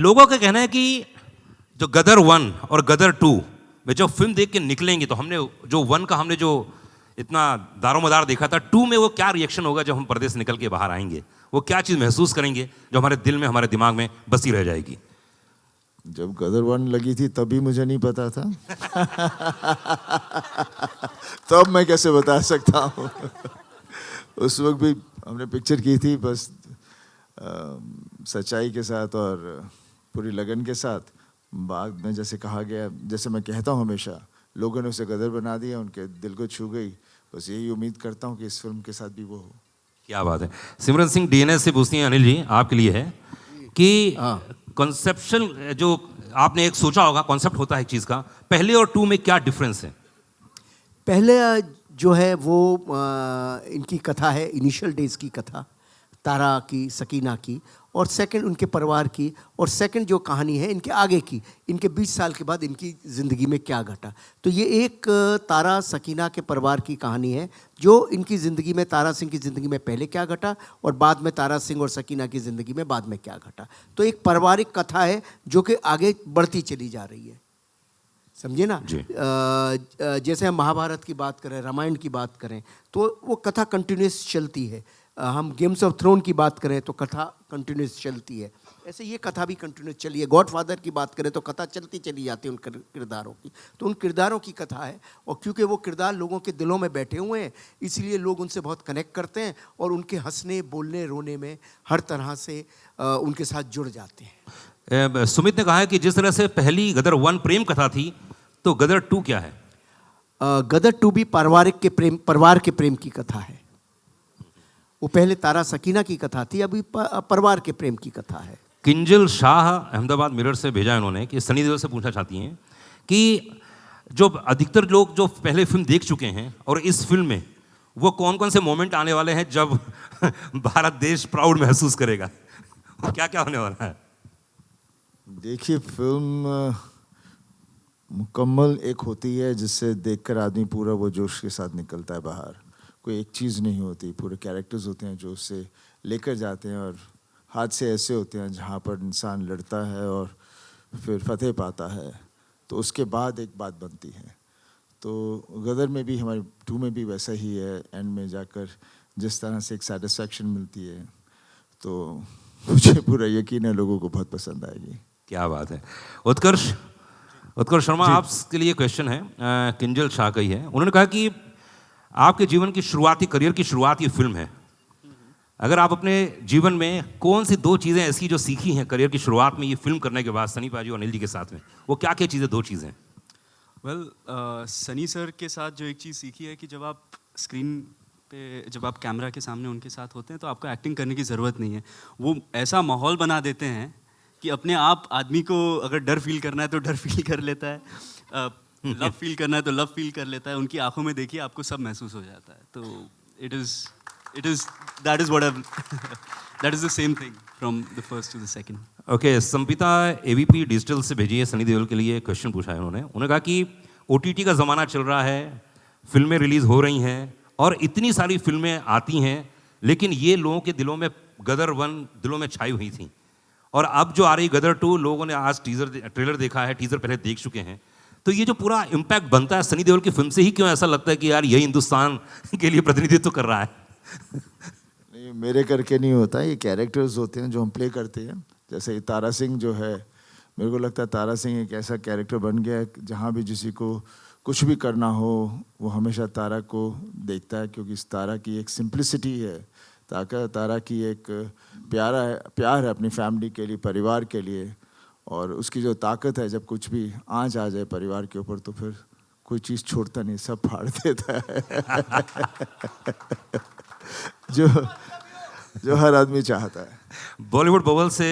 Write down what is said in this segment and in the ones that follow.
लोगों का कहना है कि जो गदर 1 और गदर 2 में जो फिल्म देख के निकलेंगे तो हमने जो 1 का हमने जो इतना दारोमदार देखा था, 2 में वो क्या रिएक्शन होगा जब हम पर्दे से निकल के बाहर आएंगे, वो क्या चीज़ महसूस करेंगे जो हमारे दिल में हमारे दिमाग में बसी रह जाएगी। जब गदर 1 लगी थी तभी मुझे नहीं पता था। तब मैं कैसे बता सकता हूँ। उस वक्त भी हमने पिक्चर की थी बस सच्चाई के साथ और पूरी लगन के साथ। बाद में जैसे कहा गया, जैसे मैं कहता हूँ हमेशा, लोगों ने उसे गदर बना दिया, उनके दिल को छू गई। बस यही उम्मीद करता हूँ कि इस फिल्म के साथ भी वो हो। क्या बात है। सिमरन सिंह डीएनएस से पूछती हैं अनिल जी, आपके लिए है कि कॉन्सेप्शल जो आपने एक सोचा होगा, कॉन्सेप्ट होता है एक चीज़ का, पहले और 2 में क्या डिफरेंस है? पहले जो है वो इनकी कथा है, इनिशियल डेज की कथा, तारा की, सकीना की, और सेकंड उनके परिवार की, और सेकंड जो कहानी है इनके आगे की, इनके 20 साल के बाद इनकी ज़िंदगी में क्या घटा। तो ये एक तारा सकीना के परिवार की कहानी है, जो इनकी ज़िंदगी में, तारा सिंह की ज़िंदगी में पहले क्या घटा और बाद में तारा सिंह और सकीना की ज़िंदगी में बाद में क्या घटा। तो एक पारिवारिक कथा है जो कि आगे बढ़ती चली जा रही है, समझे ना। जैसे हम महाभारत की बात करें, रामायण की बात करें, तो वो कथा कंटिन्यूस चलती है। हम गेम्स ऑफ थ्रोन की बात करें तो कथा कंटिन्यूस चलती है, ऐसे ये कथा भी कंटिन्यूस चली है। गॉडफादर की बात करें तो कथा चलती चली जाती है उन किरदारों की। तो उन किरदारों की कथा है, और क्योंकि वो किरदार लोगों के दिलों में बैठे हुए हैं, इसलिए लोग उनसे बहुत कनेक्ट करते हैं और उनके हंसने, बोलने, रोने में हर तरह से उनके साथ जुड़ जाते हैं। सुमित ने कहा है कि जिस तरह से पहली गदर 1 प्रेम कथा थी, तो गदर 2 क्या है? गदर 2 भी परिवार के प्रेम की कथा है। वो पहले तारा सकीना की कथा थी, अभी परिवार के प्रेम की कथा है। किंजल शाह अहमदाबाद मिरर से भेजा है उन्होंने कि सनी देओल से पूछना चाहती हैं कि जो अधिकतर लोग जो पहले फिल्म देख चुके हैं और इस फिल्म में वो कौन कौन से मोमेंट आने वाले हैं जब भारत देश प्राउड महसूस करेगा, क्या क्या होने वाला है? देखिए, फिल्म मुकम्मल एक होती है जिससे देखकर आदमी पूरा वो जोश के साथ निकलता है बाहर। कोई एक चीज़ नहीं होती, पूरे कैरेक्टर्स होते हैं जो उससे लेकर जाते हैं, और हादसे ऐसे होते हैं जहाँ पर इंसान लड़ता है और फिर फतेह पाता है, तो उसके बाद एक बात बनती है। तो गदर में भी, हमारे 2 में भी वैसा ही है। एंड में जाकर जिस तरह से एक सेटिस्फैक्शन मिलती है, तो मुझे पूरा यकीन है लोगों को बहुत पसंद आएगी। क्या बात है। उत्कर्ष शर्मा, आपके लिए क्वेश्चन है, किंजल शाह का ही है। उन्होंने कहा कि आपके जीवन की शुरुआती, करियर की शुरुआत ये फिल्म है। अगर आप अपने जीवन में कौन सी 2 चीज़ें ऐसी जो सीखी हैं करियर की शुरुआत में ये फिल्म करने के बाद, सनी पाजी और अनिल जी के साथ में, वो क्या क्या चीज़ें, 2 चीज़ें? सनी सर के साथ जो एक चीज़ सीखी है कि जब आप स्क्रीन पे, जब आप कैमरा के सामने उनके साथ होते हैं तो आपको एक्टिंग करने की ज़रूरत नहीं है। वो ऐसा माहौल बना देते हैं कि अपने आप आदमी को अगर डर फील करना है तो डर फील कर लेता है, लव फील करना है तो लव फील कर लेता है। उनकी आंखों में देखिए आपको सब महसूस हो जाता है। तो that is what that is the same thing from the first to the second. Okay, Sampita ABP digital से भेजी है, सनी देओल के लिए क्वेश्चन पूछा है उन्होंने कहा कि ओटीटी का ज़माना चल रहा है, फिल्में रिलीज़ हो रही हैं और इतनी सारी फिल्में आती हैं, लेकिन ये लोगों के दिलों में गदर 1 दिलों में छाई हुई थी, और अब जो आ रही गदर 2, लोगों ने आज ट्रेलर देखा है, टीज़र पहले देख चुके हैं, तो ये जो पूरा इम्पैक्ट बनता है सनी देओल की फिल्म से ही, क्यों ऐसा लगता है कि यार यही हिंदुस्तान के लिए प्रतिनिधित्व कर रहा है? नहीं, मेरे करके नहीं होता, ये कैरेक्टर्स होते हैं जो हम प्ले करते हैं। जैसे तारा सिंह जो है, मेरे को लगता है तारा सिंह एक ऐसा कैरेक्टर बन गया है, जहाँ भी किसी को कुछ भी करना हो वो हमेशा तारा को देखता है, क्योंकि इस तारा की एक सिंप्लिसिटी है, तारा की एक प्यार है अपनी फैमिली के लिए, परिवार के लिए, और उसकी जो ताकत है, जब कुछ भी आँच आ जाए परिवार के ऊपर तो फिर कोई चीज़ छोड़ता नहीं, सब फाड़ देता है। जो हर आदमी चाहता है। बॉलीवुड बबल से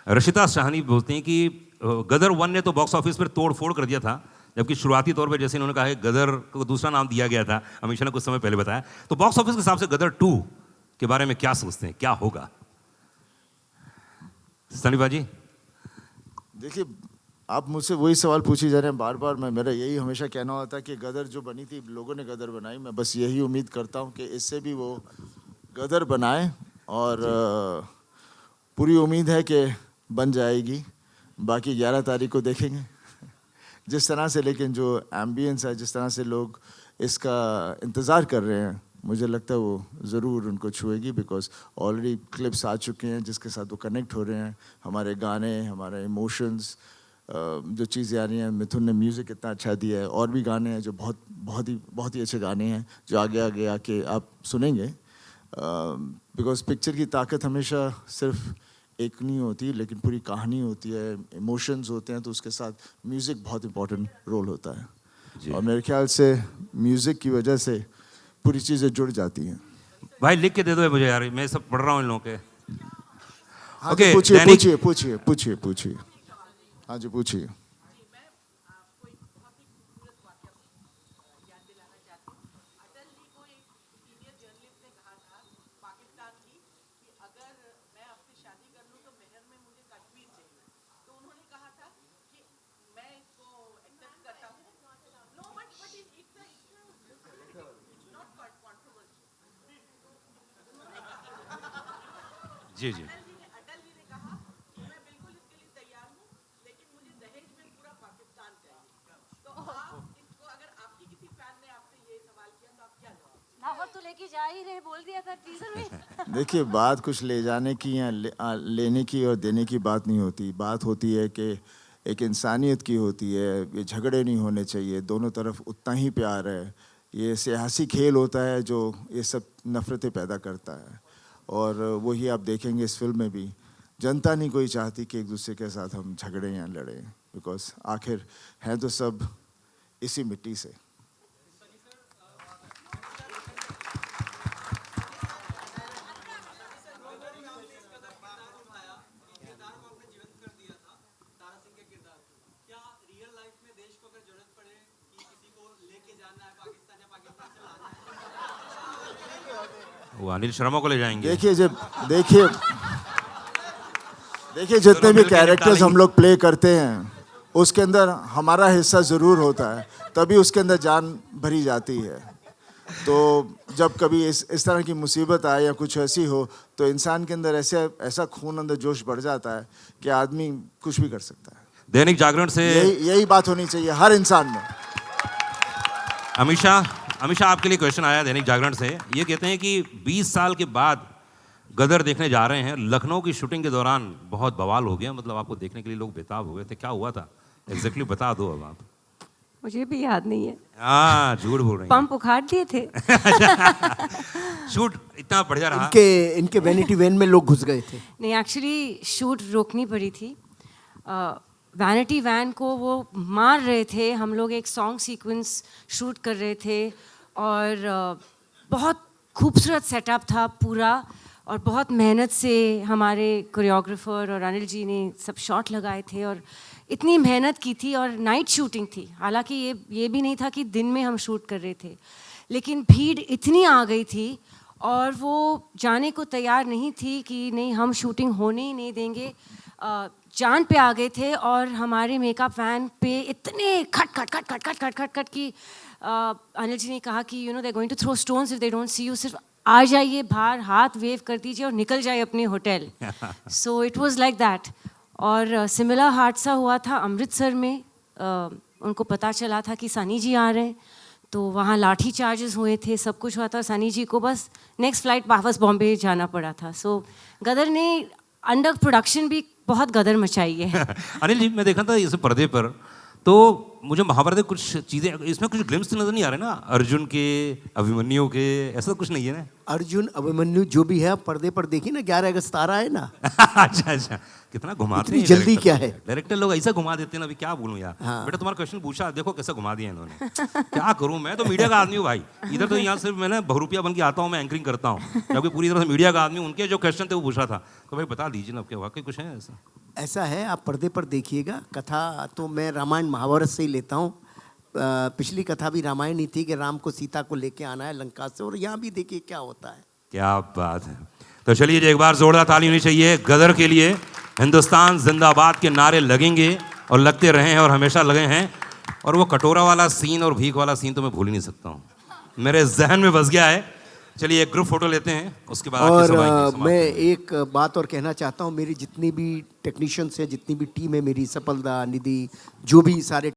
रशिता शाहनी बोलती हैं कि गदर 1 ने तो बॉक्स ऑफिस पर तोड़ फोड़ कर दिया था, जबकि शुरुआती तौर पे जैसे इन्होंने कहा है गदर को दूसरा नाम दिया गया था, अमीषा ने कुछ समय पहले बताया, तो बॉक्स ऑफिस के हिसाब से गदर 2 के बारे में क्या सोचते हैं, क्या होगा? सनी बाजी। देखिए, आप मुझसे वही सवाल पूछी जा रहे हैं बार बार। मेरा यही हमेशा कहना होता है कि गदर जो बनी थी, लोगों ने गदर बनाई, मैं बस यही उम्मीद करता हूँ कि इससे भी वो गदर बनाए, और पूरी उम्मीद है कि बन जाएगी, बाकी 11 तारीख को देखेंगे। जिस तरह से लेकिन जो एम्बियंस है, जिस तरह से लोग इसका इंतज़ार कर रहे हैं, मुझे लगता है वो ज़रूर उनको छुएगी, बिकॉज ऑलरेडी क्लिप्स आ चुके हैं जिसके साथ वो कनेक्ट हो रहे हैं। हमारे गाने, हमारे इमोशंस, जो चीज़ें आ रही हैं, मिथुन ने म्यूज़िक इतना अच्छा दिया है, और भी गाने हैं जो बहुत ही अच्छे गाने हैं जो आगे आगे आके आप सुनेंगे। बिकॉज पिक्चर की ताकत हमेशा सिर्फ एक नहीं होती, लेकिन पूरी कहानी होती है, इमोशंस होते हैं, तो उसके साथ म्यूज़िक बहुत इंपॉर्टेंट रोल होता है। और मेरे ख्याल से म्यूज़िक की वजह से पूरी चीज़ें जुड़ जाती हैं। भाई लिख के दे दो मुझे यार, मैं सब पढ़ रहा हूँ इन लोगों के। हाँ ओके, जी, पूछिए दैनिक- पूछिए पूछिए पूछिए पूछिए। हाँ जी, पूछिए। जी जी। लाहौर तो लेके जा ही रहे, बोल दिया था टीजर में। देखिए, बात कुछ ले जाने की या लेने की और देने की बात नहीं होती। बात होती है कि एक इंसानियत की होती है। ये झगड़े नहीं होने चाहिए, दोनों तरफ उतना ही प्यार है। ये सियासी खेल होता है जो ये सब नफ़रतें पैदा करता है, और वही आप देखेंगे इस फिल्म में भी। जनता नहीं कोई चाहती कि एक दूसरे के साथ हम झगड़ें या लड़ें, बिकॉज आखिर हैं तो सब इसी मिट्टी से। वो अनिल शर्मा को ले जाएंगे। देखिए जितने भी मिलके कैरेक्टर्स निपटालेंगे। हम लोग प्ले करते हैं, उसके अंदर हमारा हिस्सा ज़रूर होता है, तभी उसके अंदर जान भरी जाती है। तो जब कभी इस तरह की मुसीबत आए या कुछ ऐसी हो, तो इंसान के अंदर ऐसा खून अंदर जोश बढ़ जाता है कि आदमी कुछ भी कर सकता है। दैनिक जागरण से यही बात होनी चाहिए हर इंसान में। अमीषा आपके लिए क्वेश्चन आया दैनिक जागरण से। ये कहते हैं कि 20 साल के बाद गदर देखने जा रहे हैं। लखनऊ की शूटिंग के दौरान बहुत बवाल हो गया, मतलब आपको देखने के लिए लोग बेताब हो गए थे। क्या हुआ था एग्जैक्टली बता दो अब आप। मुझे भी याद नहीं है। हाँ, झूठ बोल रही हैं। पंप उखाड़ दिए थे। शूट इतना बढ़िया रहा। इनके वैनिटी वैन में लोग घुस गए थे। नहीं, एक्चुअली शूट रोकनी पड़ी थी। वैनिटी वैन को वो मार रहे थे। हम लोग एक सॉन्ग सीक्वेंस शूट कर रहे थे, और बहुत खूबसूरत सेटअप था पूरा, और बहुत मेहनत से हमारे कोरियोग्राफर और अनिल जी ने सब शॉट लगाए थे, और इतनी मेहनत की थी। और नाइट शूटिंग थी, हालांकि ये भी नहीं था कि दिन में हम शूट कर रहे थे, लेकिन भीड़ इतनी आ गई थी और वो जाने को तैयार नहीं थी कि नहीं, हम शूटिंग होने ही नहीं देंगे। जान पे आ गए थे, और हमारे मेकअप वैन पे इतने खट खट खट खट खट खट खट खट की अनिल जी ने कहा कि you know they going to throw stones if they don't see you. सिर्फ आ जाइए बाहर, हाथ वेव कर दीजिए और निकल जाइए अपने hotel. So it was like that. और सिमिलर हादसा हुआ था अमृतसर में। उनको पता चला था कि सनी जी आ रहे हैं, तो वहाँ लाठी चार्जेस हुए थे, सब कुछ हुआ था। सनी जी को बस नेक्स्ट फ्लाइट वापस बॉम्बे जाना पड़ा था। सो गदर ने अंडर प्रोडक्शन भी बहुत गदर मचाई है। अनिल जी, मैं देखा था इस पर्दे पर, तो मुझे महाभारत के कुछ चीज़ें इसमें कुछ ग्लिम्स नजर नहीं आ रहे ना, अर्जुन के, अभिमन्यु के, ऐसा कुछ नहीं है ना। अर्जुन अभिमन्यु जो भी है पर्दे पर देखिए ना, 11 अगस्त आ रहा है ना। अच्छा, कितना घुमाते इतनी हैं जल्दी डायरेक्टर। क्या है? डायरेक्टर लोग ऐसा घुमा देते हैं ना, अभी क्या बोलूं यार। हाँ। बेटा तुम्हारा क्वेश्चन पूछा, देखो कैसा घुमा दिया इन्होंने। क्या करूं, मैं तो मीडिया का आदमी हूँ भाई। इधर तो यहाँ सिर्फ मैं बहुरुपिया बन के आता हूँ, मैं एंकरिंग करता हूँ, जबकि पूरी तरह से मीडिया का आदमी। उनके जो क्वेश्चन थे वो पूछा था, तो भाई बता दीजिए ना, क्या वाकई कुछ है ऐसा? ऐसा है, आप पर्दे पर देखिएगा। कथा तो मैं रामायण महाभारत से ही लेता हूँ। पिछली कथा भी रामायण ही थी कि राम को सीता को लेके आना है लंका से, और यहाँ भी देखिए क्या होता है। क्या बात है। तो चलिए एक बार जोरदार ताली होनी चाहिए गदर के लिए। हिंदुस्तान जिंदाबाद के नारे लगेंगे और लगते रहे हैं और हमेशा लगे हैं। और वो कटोरा वाला सीन और भीख वाला सीन तो मैं भूल ही नहीं सकता हूँ, मेरे जहन में बस गया है। चलिए एक ग्रुप फोटो लेते हैं, उसके बाद आगे और सब आएंगे, समाप्त मैं करेंगे। एक बात और कहना चाहता हूँ, मेरी जितनी भी टेक्नीशियंस हैं, जितनी भी टीम है मेरी, सफलदा, निधि, जो भी सारे